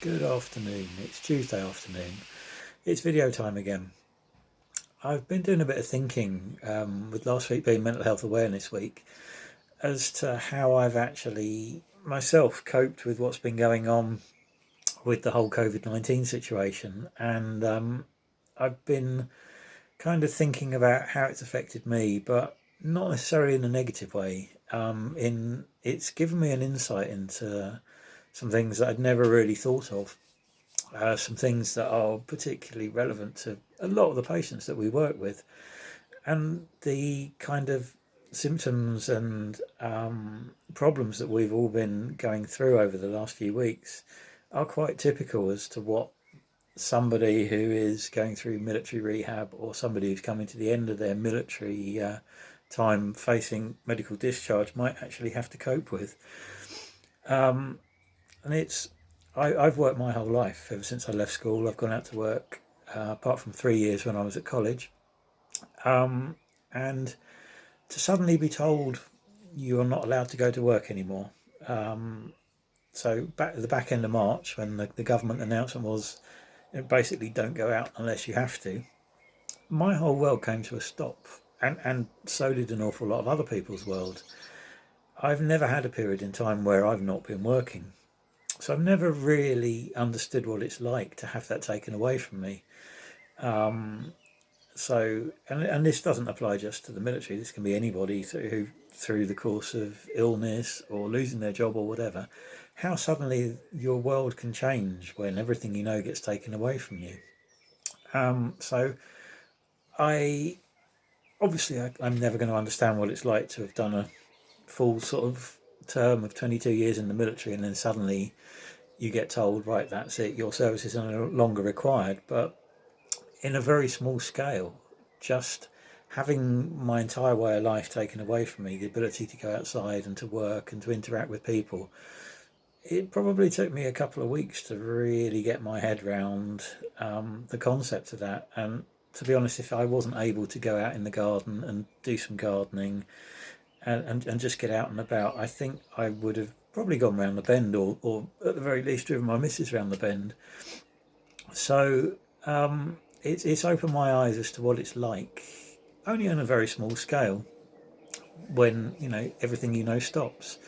Good afternoon. It's Tuesday afternoon. It's video time again. I've been doing a bit of thinking, with last week being Mental Health Awareness Week, as to how I've actually myself coped with what's been going on with the whole COVID-19 situation. And I've been kind of thinking about how it's affected me, but not necessarily in a negative way. It's given me an insight into some things that I'd never really thought of, some things that are particularly relevant to a lot of the patients that we work with, and the kind of symptoms and problems that we've all been going through over the last few weeks are quite typical as to what somebody who is going through military rehab, or somebody who's coming to the end of their military time facing medical discharge, might actually have to cope with. Um, and I've worked my whole life ever since I left school. I've gone out to work, apart from 3 years when I was at college, um, and to suddenly be told you are not allowed to go to work anymore. Um, so back at the back end of March, when the government announcement was, basically don't go out unless you have to, my whole world came to a stop, and so did an awful lot of other people's world. I've never had a period in time where I've not been working. So I've never really understood what it's like to have that taken away from me. Um, and this doesn't apply just to the military. This can be anybody through the course of illness or losing their job or whatever. How suddenly your world can change when everything you know gets taken away from you. So I I'm never going to understand what it's like to have done a full sort of term of 22 years in the military, and then suddenly you get told, right, that's it, your services are no longer required. But in a very small scale, just having my entire way of life taken away from me, the ability to go outside and to work and to interact with people, it probably took me a couple of weeks to really get my head round the concept of that. And to be honest, if I wasn't able to go out in the garden and do some gardening and just get out and about, I think I would have probably gone round the bend, or at the very least driven my missus round the bend. So it's opened my eyes as to what it's like, only on a very small scale, when everything stops.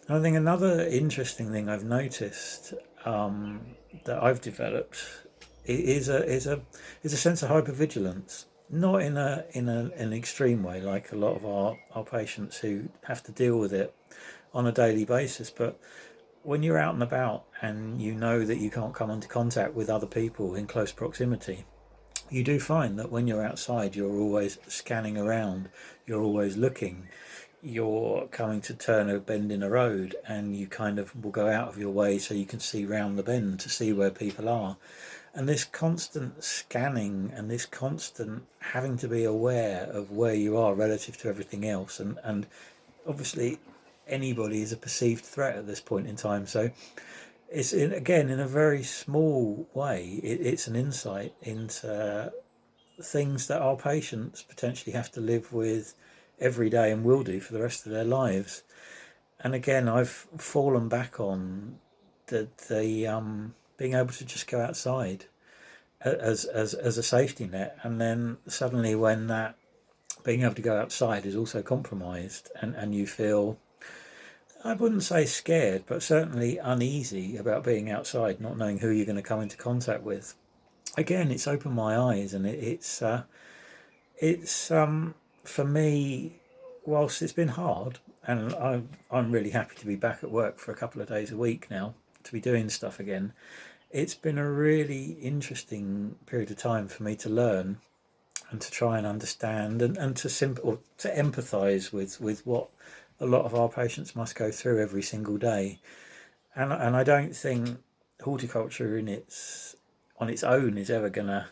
And I think another interesting thing I've noticed, that I've developed, is a sense of hypervigilance. Not in an extreme way, like a lot of our patients who have to deal with it on a daily basis, but when you're out and about and you know that you can't come into contact with other people in close proximity, you do find that when you're outside, you're always scanning around, you're always looking, you're coming to turn a bend in a road, and you kind of will go out of your way so you can see round the bend to see where people are. And this constant scanning and this constant having to be aware of where you are relative to everything else, and obviously anybody is a perceived threat at this point in time. So again, in a very small way, it's an insight into things that our patients potentially have to live with every day and will do for the rest of their lives. And again, I've fallen back on the being able to just go outside as a safety net, and then suddenly when that being able to go outside is also compromised, and you feel, I wouldn't say scared, but certainly uneasy about being outside, not knowing who you're going to come into contact with. Again, it's opened my eyes, and it's for me, whilst it's been hard, and I'm really happy to be back at work for a couple of days a week now, to be doing stuff again. It's been a really interesting period of time for me to learn and to try and understand, and or to empathise with what a lot of our patients must go through every single day. And I don't think horticulture on its own is ever gonna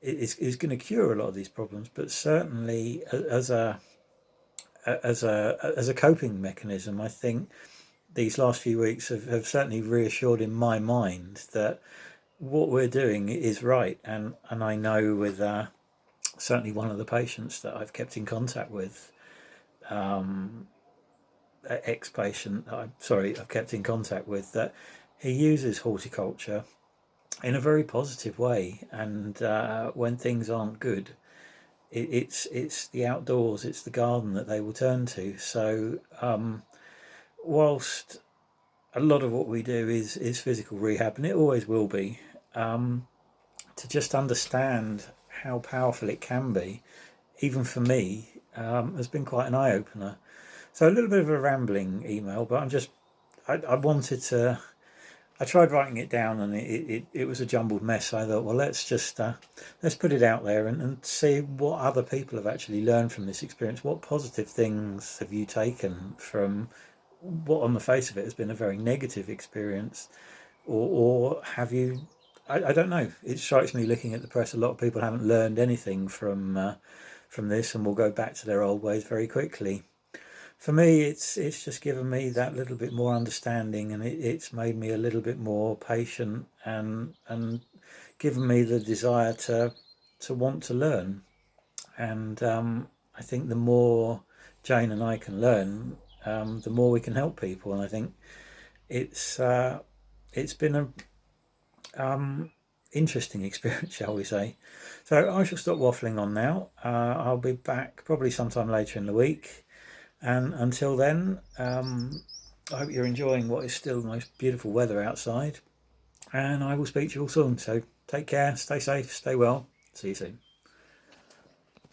is going to cure a lot of these problems, but certainly as a coping mechanism, I think these last few weeks have certainly reassured in my mind that what we're doing is right. And I know with certainly one of the patients that I've kept in contact with, ex-patient, I've kept in contact with, that he uses horticulture in a very positive way, and when things aren't good, it's the outdoors, it's the garden that they will turn to. So whilst a lot of what we do is physical rehab, and it always will be, to just understand how powerful it can be, even for me, has been quite an eye opener. So a little bit of a rambling email, but I wanted to. I tried writing it down, and it was a jumbled mess. So I thought, well, let's put it out there and see what other people have actually learned from this experience. What positive things have you taken from what, on the face of it, has been a very negative experience, or have you? I don't know. It strikes me, looking at the press, a lot of people haven't learned anything from this, and will go back to their old ways very quickly. For me, it's just given me that little bit more understanding, and it's made me a little bit more patient, and given me the desire to want to learn. And I think the more Jane and I can learn, the more we can help people. And I think it's it's been a interesting experience, shall we say. So I shall stop waffling on now. I'll be back probably sometime later in the week. And until then, I hope you're enjoying what is still the most beautiful weather outside. And I will speak to you all soon. So take care, stay safe, stay well. See you soon.